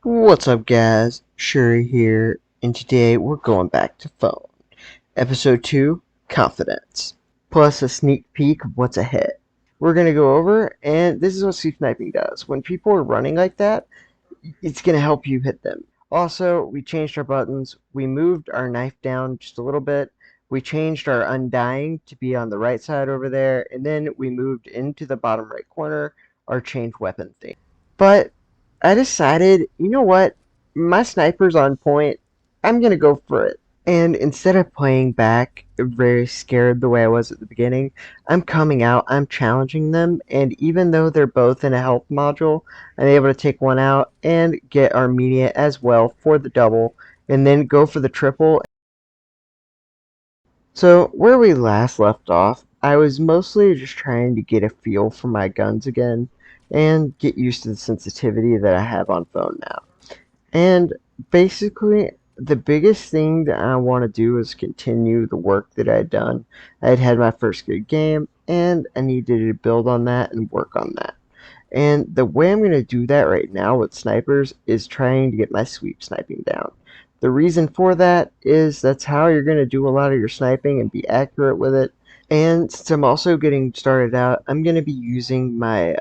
What's up, guys? Shouri here, and today we're going back to phone. Episode 2, Confidence, plus a sneak peek of what's ahead. We're going to go over, and this is what sleep sniping does. When people are running like that, it's going to help you hit them. Also, we changed our buttons. We moved our knife down just a little bit. We changed our undying to be on the right side over there, and then we moved into the bottom right corner our changed weapon thing. But I decided, you know what? My sniper's on point. I'm gonna go for it. And instead of playing back very scared the way I was at the beginning, I'm coming out, I'm challenging them, and even though they're both in a health module, I'm able to take one out and get Armenia as well for the double, and then go for the triple. So, where we last left off, I was mostly just trying to get a feel for my guns again, and get used to the sensitivity that I have on phone now. And basically, the biggest thing that I want to do is continue the work that I'd done. I'd had my first good game, and I needed to build on that and work on that. And the way I'm going to do that right now with snipers is trying to get my sweep sniping down. The reason for that is that's how you're going to do a lot of your sniping and be accurate with it. And since I'm also getting started out, I'm going to be using my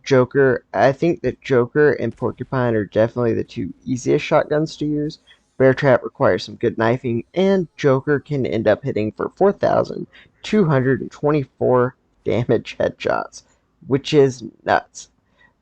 Joker. I think that Joker and Porcupine are definitely the two easiest shotguns to use. Bear Trap requires some good knifing, and Joker can end up hitting for 4,224 damage headshots, which is nuts.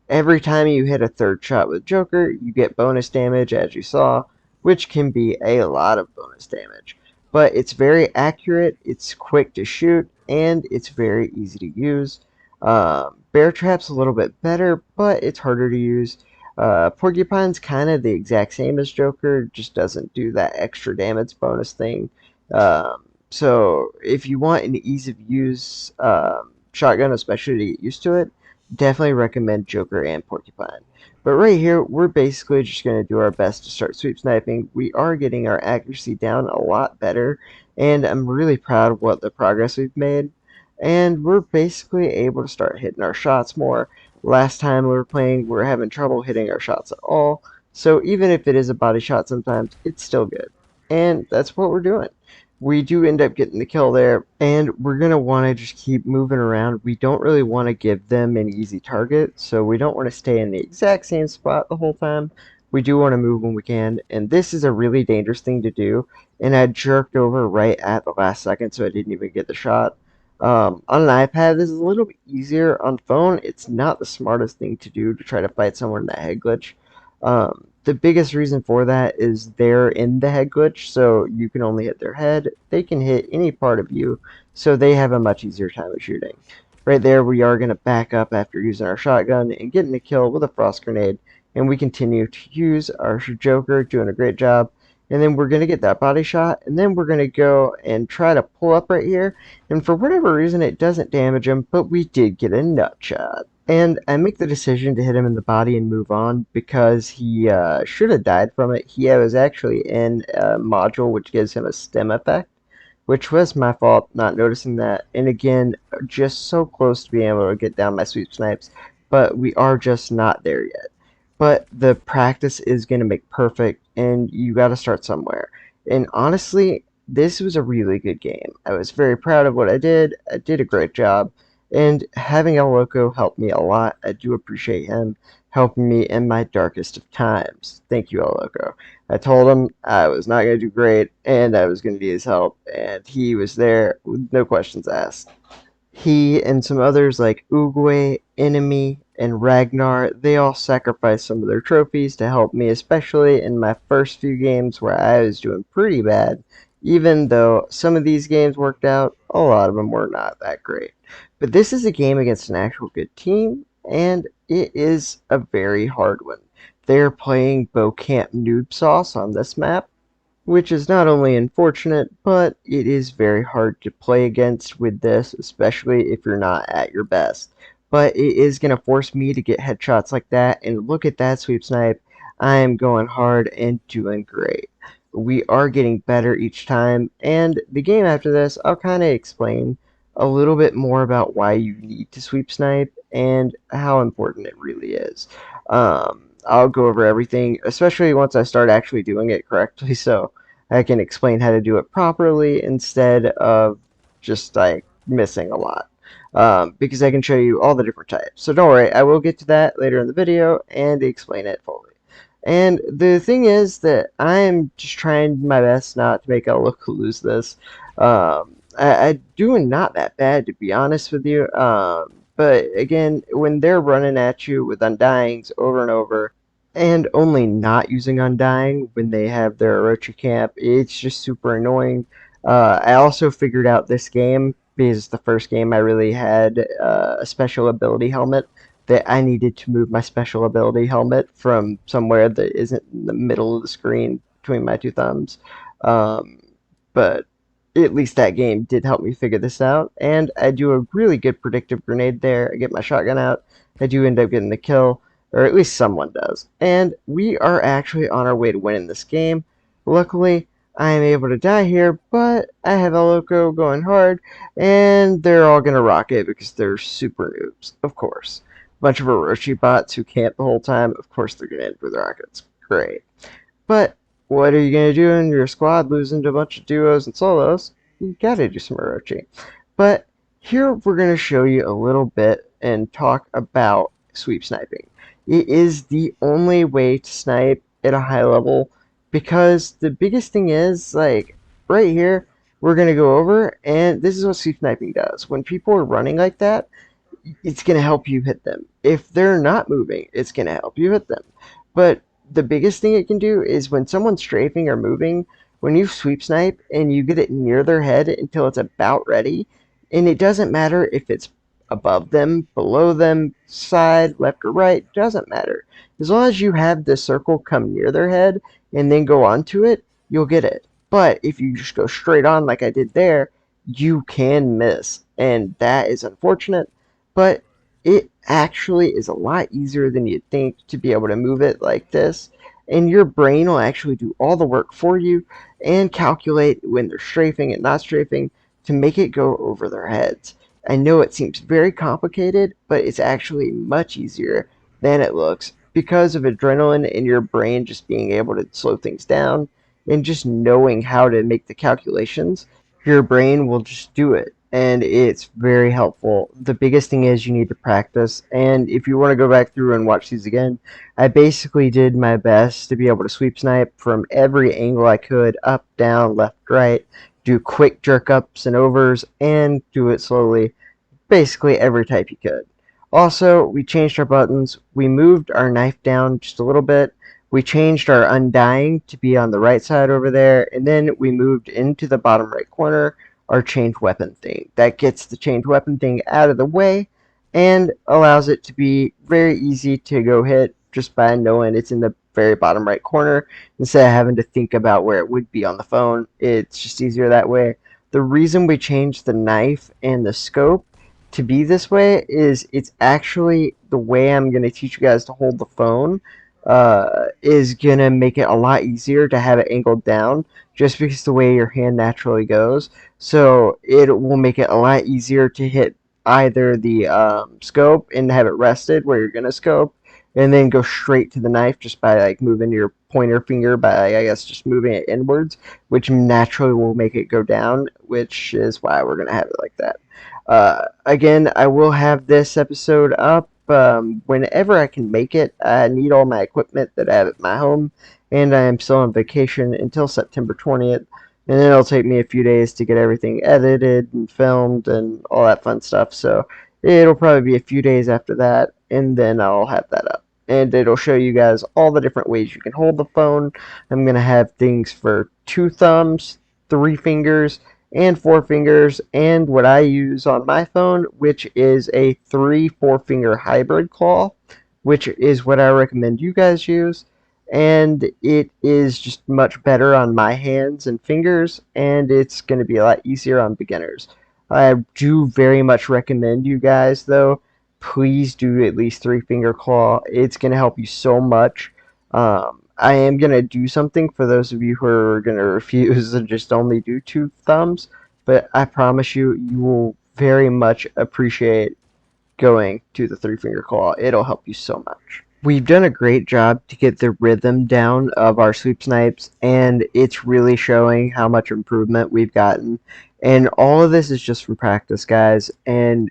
Every time you hit a third shot with Joker, you get bonus damage, as you saw, which can be a lot of bonus damage. But it's very accurate, it's quick to shoot, and it's very easy to use. Bear Trap's a little bit better, but it's harder to use. Porcupine's kind of the exact same as Joker, just doesn't do that extra damage bonus thing. So if you want an ease of use shotgun, especially to get used to it, definitely recommend Joker and Porcupine. But right here, we're basically just going to do our best to start sweep sniping. We are getting our accuracy down a lot better, and I'm really proud of what the progress we've made. And we're basically able to start hitting our shots more. Last time we were playing, we were having trouble hitting our shots at all. So even if it is a body shot sometimes, it's still good. And that's what we're doing. We do end up getting the kill there, and we're going to want to just keep moving around. We don't really want to give them an easy target, so we don't want to stay in the exact same spot the whole time. We do want to move when we can, and this is a really dangerous thing to do, and I jerked over right at the last second, so I didn't even get the shot. On an iPad, this is a little bit easier. On phone, it's not the smartest thing to do to try to fight someone in that head glitch. The biggest reason for that is they're in the head glitch, so you can only hit their head. They can hit any part of you, so they have a much easier time of shooting. Right there, we are going to back up after using our shotgun and getting a kill with a frost grenade, and we continue to use our Joker, doing a great job. And then we're going to get that body shot, and then we're going to go and try to pull up right here, and for whatever reason it doesn't damage him, but we did get a nut shot. And I make the decision to hit him in the body and move on because he should have died from it. He was actually in a module which gives him a stem effect, which was my fault not noticing that. And again, just so close to being able to get down my sweep snipes, but we are just not there yet. But the practice is going to make perfect, and you got to start somewhere. And honestly, this was a really good game. I was very proud of what I did. I did a great job. And having El Loco helped me a lot. I do appreciate him helping me in my darkest of times. Thank you, El Loco. I told him I was not going to do great, and I was going to need his help, and he was there with no questions asked. He and some others like Uguay, Enemy, and Ragnar, they all sacrificed some of their trophies to help me, especially in my first few games where I was doing pretty bad. Even though some of these games worked out, a lot of them were not that great. But this is a game against an actual good team, and it is a very hard one. They're playing Camp Noob Sauce on this map, which is not only unfortunate, but it is very hard to play against with this, especially if you're not at your best. But it is going to force me to get headshots like that, and look at that sweep snipe. I am going hard and doing great. We are getting better each time, and the game after this, I'll kind of explain a little bit more about why you need to sweep snipe and how important it really is. I'll go over everything, especially once I start actually doing it correctly, so I can explain how to do it properly instead of just like missing a lot. Because I can show you all the different types. So don't worry, I will get to that later in the video and explain it fully. And the thing is that I'm just trying my best not to make look lose this. I doing not that bad, to be honest with you. But again, when they're running at you with Undyings over and over, and only not using Undying when they have their Orochi camp, it's just super annoying. I also figured out this game, because it's the first game I really had a special ability helmet, that I needed to move my special ability helmet from somewhere that isn't in the middle of the screen between my two thumbs. Um, but at least that game did help me figure this out, and I do a really good predictive grenade there. I get my shotgun out, I do end up getting the kill, or at least someone does. And we are actually on our way to winning this game. Luckily, I am able to die here, but I have El Loco going hard, and they're all going to rock it because they're super noobs, of course. Bunch of Orochi bots who camp the whole time, of course they're going to end with rockets. Great. But what are you going to do in your squad losing to a bunch of duos and solos? You got to do some Orochi. But here we're going to show you a little bit and talk about sweep sniping. It is the only way to snipe at a high level, because the biggest thing is, like, right here, we're going to go over, and this is what sweep sniping does. When people are running like that, it's going to help you hit them. If they're not moving, it's going to help you hit them. But the biggest thing it can do is when someone's strafing or moving, when you sweep snipe and you get it near their head until it's about ready, and it doesn't matter if it's above them, below them, side, left or right, doesn't matter. As long as you have the circle come near their head and then go onto it, you'll get it. But if you just go straight on like I did there, you can miss, and that is unfortunate. But it actually is a lot easier than you'd think to be able to move it like this, and your brain will actually do all the work for you and calculate when they're strafing and not strafing to make it go over their heads. I know it seems very complicated, but it's actually much easier than it looks because of adrenaline in your brain just being able to slow things down and just knowing how to make the calculations. Your brain will just do it, and it's very helpful. The biggest thing is you need to practice, and if you want to go back through and watch these again, I basically did my best to be able to sweep snipe from every angle I could, up, down, left, right, do quick jerk ups and overs, and do it slowly, basically every type you could. Also, we changed our buttons. We moved our knife down just a little bit. We changed our undying to be on the right side over there, and then we moved into the bottom right corner our changed weapon thing. That gets the changed weapon thing out of the way and allows it to be very easy to go hit just by knowing it's in the very bottom right corner instead of having to think about where it would be on the phone. It's just easier that way. The reason we changed the knife and the scope to be this way is it's actually the way I'm going to teach you guys to hold the phone is going to make it a lot easier to have it angled down just because the way your hand naturally goes. So it will make it a lot easier to hit either the scope and have it rested where you're going to scope, and then go straight to the knife just by like moving your pointer finger by, I guess, just moving it inwards, which naturally will make it go down, which is why we're going to have it like that. Again, I will have this episode up whenever I can make it. I need all my equipment that I have at my home, and I am still on vacation until September 20th, and then it'll take me a few days to get everything edited and filmed and all that fun stuff, so it'll probably be a few days after that, and then I'll have that up. And it'll show you guys all the different ways you can hold the phone. I'm going to have things for 2 thumbs, 3 fingers, and 4 fingers, and what I use on my phone, which is a 3-4 finger hybrid claw, which is what I recommend you guys use, and it is just much better on my hands and fingers, and it's going to be a lot easier on beginners. I do very much recommend you guys, though, please do at least 3-finger claw. It's going to help you so much. I am going to do something for those of you who are going to refuse and just only do 2 thumbs, but I promise you, you will very much appreciate going to the 3-finger claw. It'll help you so much. We've done a great job to get the rhythm down of our sweep snipes, and it's really showing how much improvement we've gotten. And all of this is just from practice, guys. And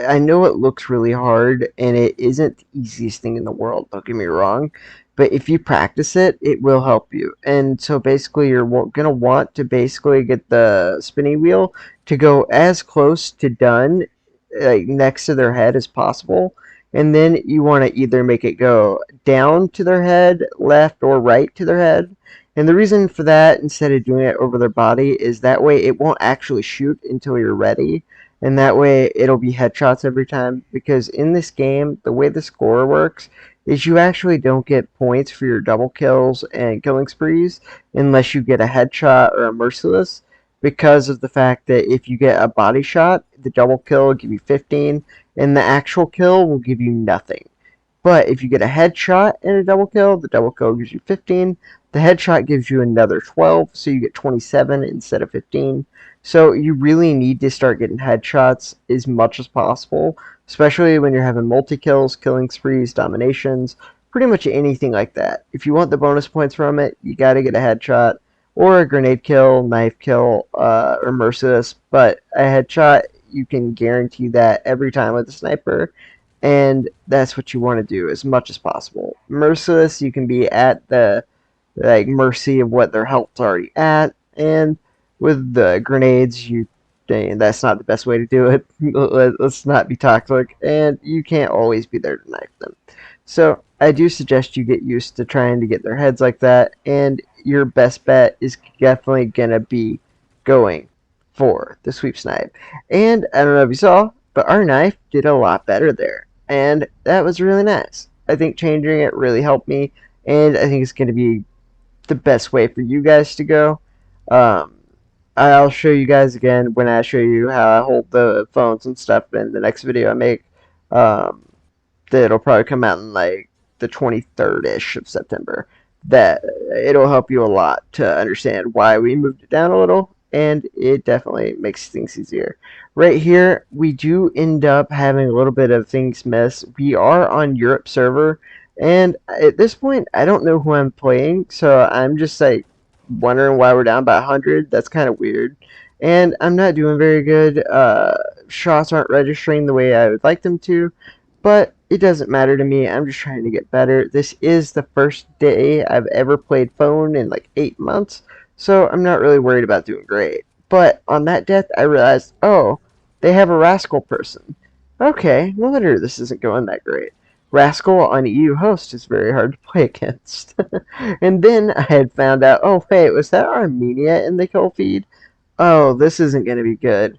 I know it looks really hard, and it isn't the easiest thing in the world, don't get me wrong. But if you practice it, it will help you. And so basically, you're going to want to basically get the spinning wheel to go as close to done, like next to their head as possible, and then you want to either make it go down to their head, left, or right to their head. And the reason for that, instead of doing it over their body, is that way it won't actually shoot until you're ready. And that way it'll be headshots every time. Because in this game, the way the score works is you actually don't get points for your double kills and killing sprees unless you get a headshot or a merciless. Because of the fact that if you get a body shot, the double kill will give you 15, and the actual kill will give you nothing. But if you get a headshot and a double kill, the double kill gives you 15. The headshot gives you another 12, so you get 27 instead of 15. So you really need to start getting headshots as much as possible, especially when you're having multi-kills, killing sprees, dominations, pretty much anything like that. If you want the bonus points from it, you got to get a headshot or a grenade kill, knife kill, or merciless. But a headshot, you can guarantee that every time with a sniper, and that's what you want to do as much as possible. Merciless, you can be at the mercy of what their health's already at, and with the grenades, that's not the best way to do it. Let's not be toxic, and you can't always be there to knife them. So I do suggest you get used to trying to get their heads like that, and your best bet is definitely gonna be going for the sweep snipe. And I don't know if you saw, but our knife did a lot better there, and that was really nice. I think changing it really helped me, and I think it's gonna be the best way for you guys to go. Um, I'll show you guys again when I show you how I hold the phones and stuff in the next video I make. Um, that'll probably come out in like the 23rd-ish of September. That it'll help you a lot to understand why we moved it down a little, and it definitely makes things easier. Right here, we do end up having a little bit of things miss. We are on Europe server, and at this point, I don't know who I'm playing, so I'm just like wondering why we're down by 100. That's kind of weird. And I'm not doing very good. Shots aren't registering the way I would like them to, but it doesn't matter to me. I'm just trying to get better. This is the first day I've ever played phone in like 8 months, so I'm not really worried about doing great. But on that death, I realized, oh, they have a Rascal person. Okay, no wonder this isn't going that great. Rascal on EU host is very hard to play against. And then I had found out, oh wait, was that Armenia in the kill feed? Oh, this isn't going to be good.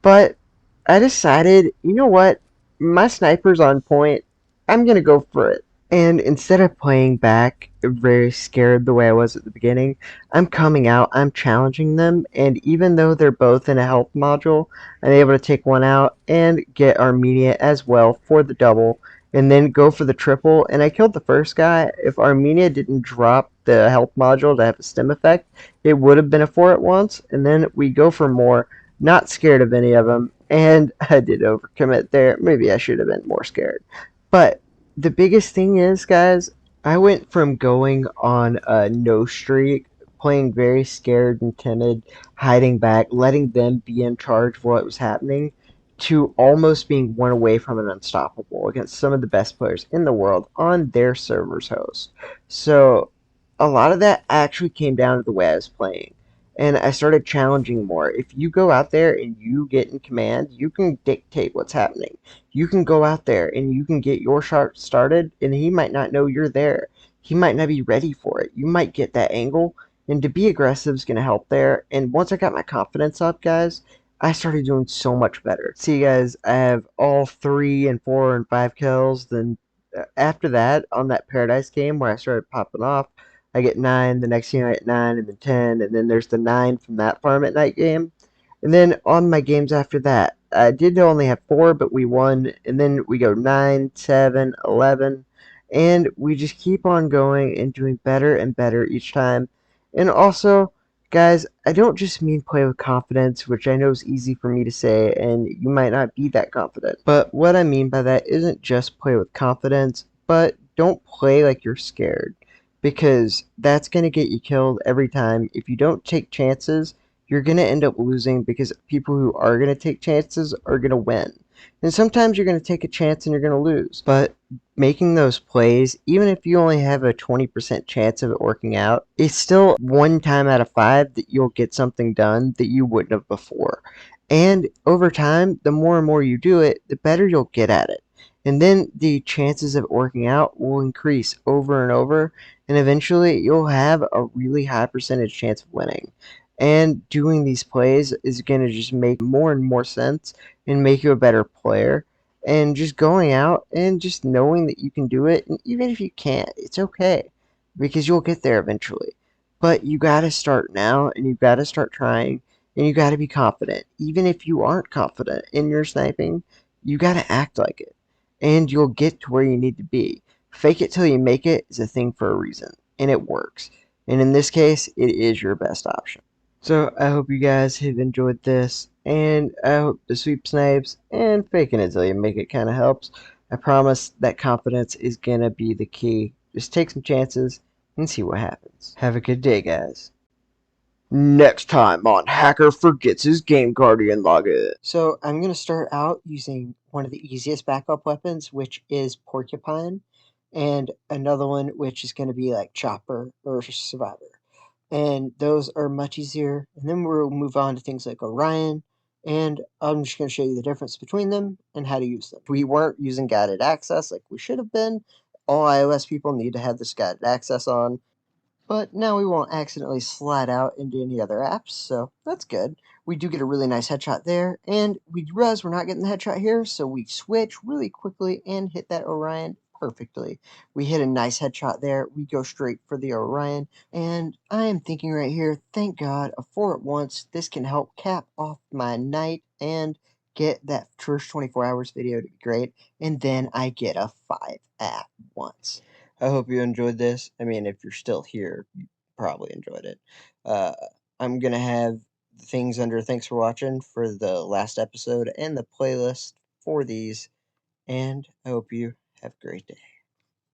But I decided, you know what? My sniper's on point. I'm going to go for it. And instead of playing back very scared the way I was at the beginning, I'm coming out, I'm challenging them, and even though they're both in a health module, I'm able to take one out and get Armenia as well for the double, and then go for the triple. And I killed the first guy. If Armenia didn't drop the health module to have a stim effect, it would have been a 4 at once, and then we go for more. Not scared of any of them, and I did overcommit there. Maybe I should have been more scared. But the biggest thing is, guys, I went from going on a no streak, playing very scared and timid, hiding back, letting them be in charge of what was happening, to almost being one away from an unstoppable against some of the best players in the world on their server's host. So a lot of that actually came down to the way I was playing. And I started challenging more. If you go out there and you get in command, you can dictate what's happening. You can go out there and you can get your shot started, and he might not know you're there. He might not be ready for it. You might get that angle, and to be aggressive is going to help there. And once I got my confidence up, guys, I started doing so much better. See, guys, I have all 3 and 4 and 5 kills. Then after that, on that Paradise game where I started popping off, I get 9, the next game I get 9, and then 10, and then there's the 9 from that Farm at Night game. And then on my games after that, I did only have 4, but we won, and then we go 9, 7, 11, and we just keep on going and doing better and better each time. And also, guys, I don't just mean play with confidence, which I know is easy for me to say, and you might not be that confident. But what I mean by that isn't just play with confidence, but don't play like you're scared, because that's going to get you killed every time. If you don't take chances, you're going to end up losing, because people who are going to take chances are going to win. And sometimes you're going to take a chance and you're going to lose. But making those plays, even if you only have a 20% chance of it working out, it's still 1 time out of 5 that you'll get something done that you wouldn't have before. And over time, the more and more you do it, the better you'll get at it. And then the chances of it working out will increase over and over, and eventually you'll have a really high percentage chance of winning. And doing these plays is going to just make more and more sense and make you a better player. And just going out and just knowing that you can do it, and even if you can't, it's okay, because you'll get there eventually. But you got to start now, and you got to start trying, and you got to be confident. Even if you aren't confident in your sniping, you got to act like it, and you'll get to where you need to be. Fake it till you make it is a thing for a reason, and it works. And in this case, it is your best option. So I hope you guys have enjoyed this, and I hope the sweep snipes and faking it till you make it kind of helps. I promise that confidence is gonna be the key. Just take some chances and see what happens. Have a good day, guys. Next time on Hacker Forgets His Game Guardian Login. So I'm going to start out using one of the easiest backup weapons, which is Porcupine, and another one which is going to be like Chopper or Survivor. And those are much easier. And then we'll move on to things like Orion, and I'm just going to show you the difference between them and how to use them. We weren't using guided access like we should have been. All iOS people need to have this guided access on. But now we won't accidentally slide out into any other apps, so that's good. We do get a really nice headshot there, and we realize we're not getting the headshot here, so we switch really quickly and hit that Orion perfectly. We hit a nice headshot there. We go straight for the Orion, and I am thinking right here, thank God, a 4 at once. This can help cap off my night and get that first 24 hours video to be great, and then I get a 5 at once. I hope you enjoyed this. I mean, if you're still here, you probably enjoyed it. Uh, I'm going to have things under thanks for watching for the last episode and the playlist for these, and I hope you have a great day.